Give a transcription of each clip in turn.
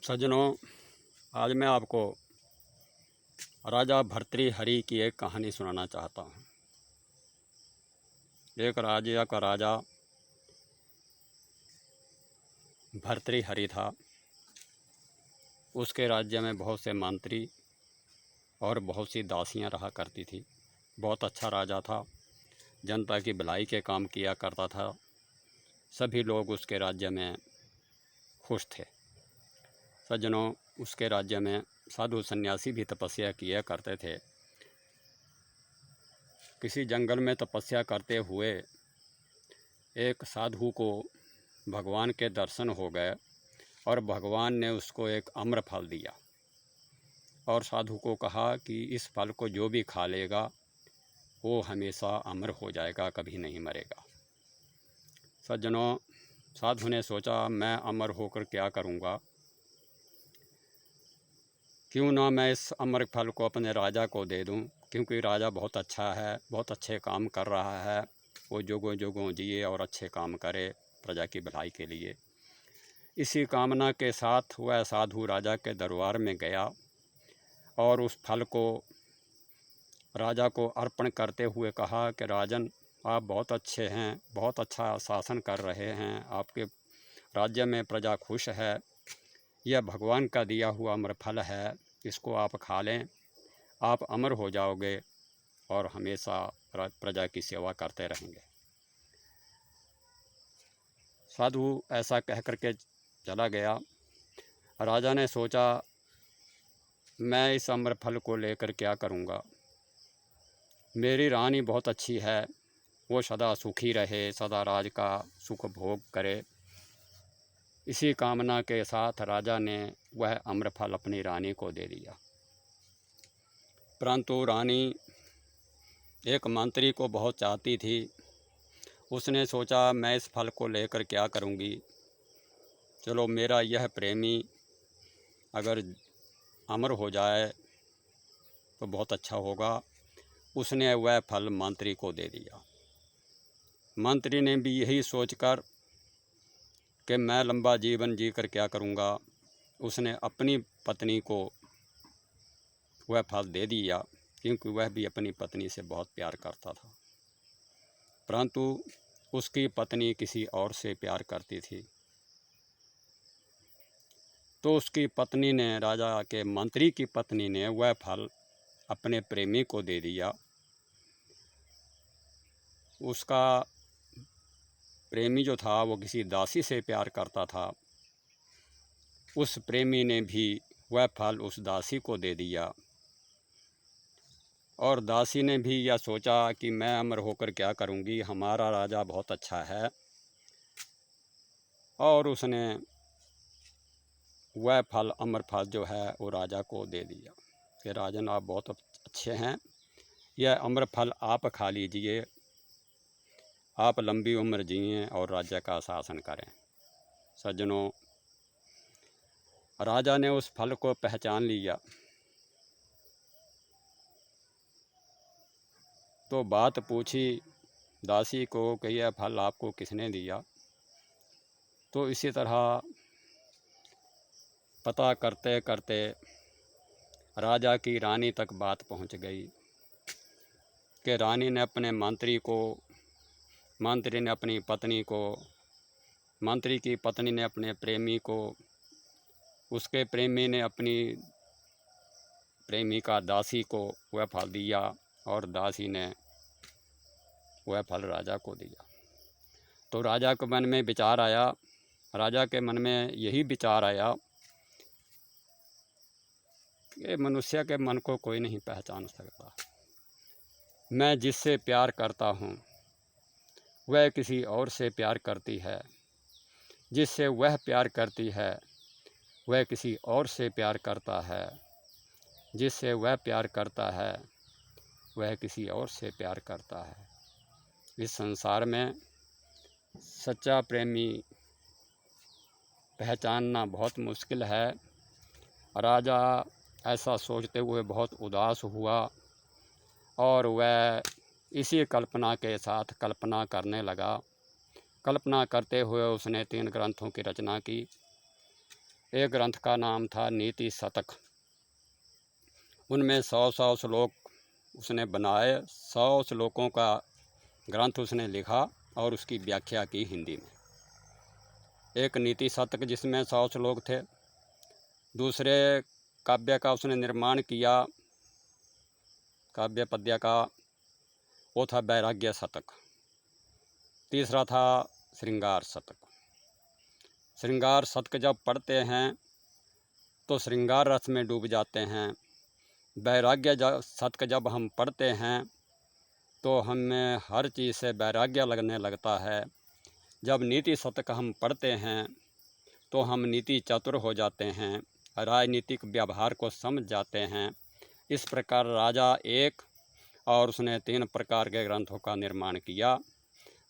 सज्जनों, आज मैं आपको राजा भर्तृहरि की एक कहानी सुनाना चाहता हूँ। एक राज्य का राजा भर्तृहरि था। उसके राज्य में बहुत से मंत्री और बहुत सी दासियाँ रहा करती थी। बहुत अच्छा राजा था, जनता की भलाई के काम किया करता था। सभी लोग उसके राज्य में खुश थे। सज्जनों, उसके राज्य में साधु सन्यासी भी तपस्या किया करते थे। किसी जंगल में तपस्या करते हुए एक साधु को भगवान के दर्शन हो गए और भगवान ने उसको एक अम्र फल दिया और साधु को कहा कि इस फल को जो भी खा लेगा वो हमेशा अमर हो जाएगा, कभी नहीं मरेगा। सज्जनों, साधु ने सोचा, मैं अमर होकर क्या करूँगा, क्यों ना मैं इस अमर फल को अपने राजा को दे दूं, क्योंकि राजा बहुत अच्छा है, बहुत अच्छे काम कर रहा है। वो जोगों जोगों जिए और अच्छे काम करे प्रजा की भलाई के लिए। इसी कामना के साथ वह साधु राजा के दरबार में गया और उस फल को राजा को अर्पण करते हुए कहा कि राजन, आप बहुत अच्छे हैं, बहुत अच्छा शासन कर रहे हैं, आपके राज्य में प्रजा खुश है। यह भगवान का दिया हुआ अमर फल है, इसको आप खा लें, आप अमर हो जाओगे और हमेशा प्रजा की सेवा करते रहेंगे। साधु ऐसा कह करके चला गया। राजा ने सोचा, मैं इस अमर फल को लेकर क्या करूँगा। मेरी रानी बहुत अच्छी है, वो सदा सुखी रहे, सदा राज का सुख भोग करे। इसी कामना के साथ राजा ने वह अमर फल अपनी रानी को दे दिया। परंतु रानी एक मंत्री को बहुत चाहती थी। उसने सोचा, मैं इस फल को लेकर क्या करूँगी, चलो मेरा यह प्रेमी अगर अमर हो जाए तो बहुत अच्छा होगा। उसने वह फल मंत्री को दे दिया। मंत्री ने भी यही सोचकर कि मैं लंबा जीवन जीकर क्या करूँगा, उसने अपनी पत्नी को वह फल दे दिया, क्योंकि वह भी अपनी पत्नी से बहुत प्यार करता था। परंतु उसकी पत्नी किसी और से प्यार करती थी। तो उसकी पत्नी ने, राजा के मंत्री की पत्नी ने, वह फल अपने प्रेमी को दे दिया। उसका प्रेमी जो था वो किसी दासी से प्यार करता था। उस प्रेमी ने भी वह फल उस दासी को दे दिया और दासी ने भी यह सोचा कि मैं अमर होकर क्या करूँगी, हमारा राजा बहुत अच्छा है, और उसने वह फल, अमर फल जो है, वो राजा को दे दिया कि राजन, आप बहुत अच्छे हैं, यह अमर फल आप खा लीजिए, आप लंबी उम्र जिएं और राज्य का शासन करें। सज्जनों, राजा ने उस फल को पहचान लिया तो बात पूछी दासी को कि यह फल आपको किसने दिया। तो इसी तरह पता करते करते राजा की रानी तक बात पहुंच गई कि रानी ने अपने मंत्री को, मंत्री ने अपनी पत्नी को, मंत्री की पत्नी ने अपने प्रेमी को, उसके प्रेमी ने अपनी प्रेमिका दासी को वह फल दिया और दासी ने वह फल राजा को दिया। तो राजा के मन में विचार आया, राजा के मन में यही विचार आया कि मनुष्य के मन को कोई नहीं पहचान सकता। मैं जिससे प्यार करता हूँ वह किसी और से प्यार करती है, जिससे वह प्यार करती है वह किसी और से प्यार करता है, जिससे वह प्यार करता है वह किसी और से प्यार करता है। इस संसार में सच्चा प्रेमी पहचानना बहुत मुश्किल है। राजा ऐसा सोचते हुए बहुत उदास हुआ और वह इसी कल्पना के साथ कल्पना करने लगा। कल्पना करते हुए उसने 3 ग्रंथों की रचना की एक ग्रंथ का नाम था नीति शतक। उनमें 100 श्लोक उसने बनाए, 100 श्लोकों का ग्रंथ उसने लिखा और उसकी व्याख्या की हिंदी में। एक नीति शतक जिसमें 100 श्लोक थे। दूसरे काव्य का उसने निर्माण किया, काव्य पद्य का, वो था वैराग्य शतक। तीसरा था श्रृंगार शतक। श्रृंगार शतक जब पढ़ते हैं तो श्रृंगार रस में डूब जाते हैं। वैराग्य शतक जब हम पढ़ते हैं तो हमें हर चीज़ से वैराग्य लगने लगता है। जब नीति शतक हम पढ़ते हैं तो हम नीति चतुर हो जाते हैं, राजनीतिक व्यवहार को समझ जाते हैं। इस प्रकार राजा एक और उसने 3 प्रकार के ग्रंथों का निर्माण किया।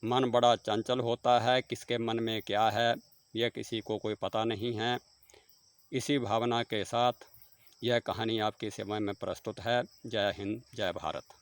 मन बड़ा चंचल होता है, किसके मन में क्या है यह किसी को कोई पता नहीं है। इसी भावना के साथ यह कहानी आपकी सेवा में प्रस्तुत है। जय हिंद, जय भारत।